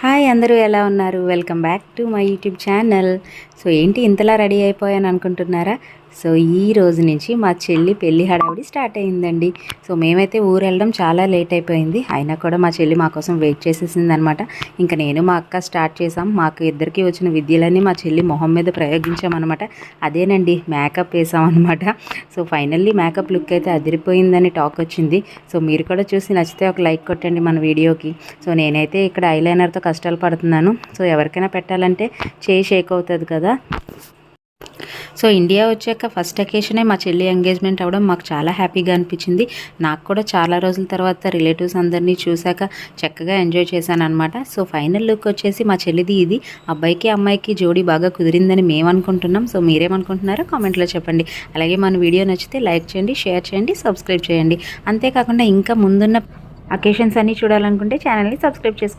Hi అందరూ ఎలా ఉన్నారు? Welcome back to my YouTube channel. So ఏంటి ఇంతలా రెడీ అయిపోయాను అనుకుంటున్నారా? సో ఈ రోజు నుంచి మా చెల్లి పెళ్లి హడావిడి స్టార్ట్ అయిందండి. సో మేమైతే ఊరు వెళ్ళడం చాలా లేట్ అయిపోయింది. అయినా కూడా మా చెల్లి మా కోసం వెయిట్ చేసేసింది అనమాట. ఇంకా నేను మా అక్క స్టార్ట్ చేసాం. మాకు ఇద్దరికి వచ్చిన విద్యలన్నీ మా చెల్లి మొహం మీద ప్రయోగించామన్నమాట. అదేనండి మేకప్ వేసామన్నమాట. సో ఫైనల్లీ మేకప్ లుక్ అయితే అదిరిపోయిందని టాక్ వచ్చింది. సో మీరు కూడా చూసి నచ్చితే ఒక లైక్ కొట్టండి మన వీడియోకి. సో నేనైతే ఇక్కడ ఐలైనర్తో కష్టాలు పడుతున్నాను. సో ఎవరికైనా పెట్టాలంటే చేయి షేక్ అవుతుంది కదా. సో ఇండియా వచ్చాక ఫస్ట్ అకేషనే మా చెల్లి ఎంగేజ్మెంట్ అవ్వడం మాకు చాలా హ్యాపీగా అనిపించింది. నాకు కూడా చాలా రోజుల తర్వాత రిలేటివ్స్ అందరినీ చూశాక చక్కగా ఎంజాయ్ చేశాను అనమాట. సో ఫైనల్ లుక్ వచ్చేసి మా చెల్లిది ఇది. అబ్బాయికి అమ్మాయికి జోడీ బాగా కుదిరిందని మేము అనుకుంటున్నాం. సో మీరేమనుకుంటున్నారో కామెంట్లో చెప్పండి. అలాగే మన వీడియో నచ్చితే లైక్ చేయండి, షేర్ చేయండి, సబ్స్క్రైబ్ చేయండి. అంతేకాకుండా ఇంకా ముందున్న అకేషన్స్ అన్నీ చూడాలనుకుంటే ఛానల్ని సబ్స్క్రైబ్ చేసుకోండి.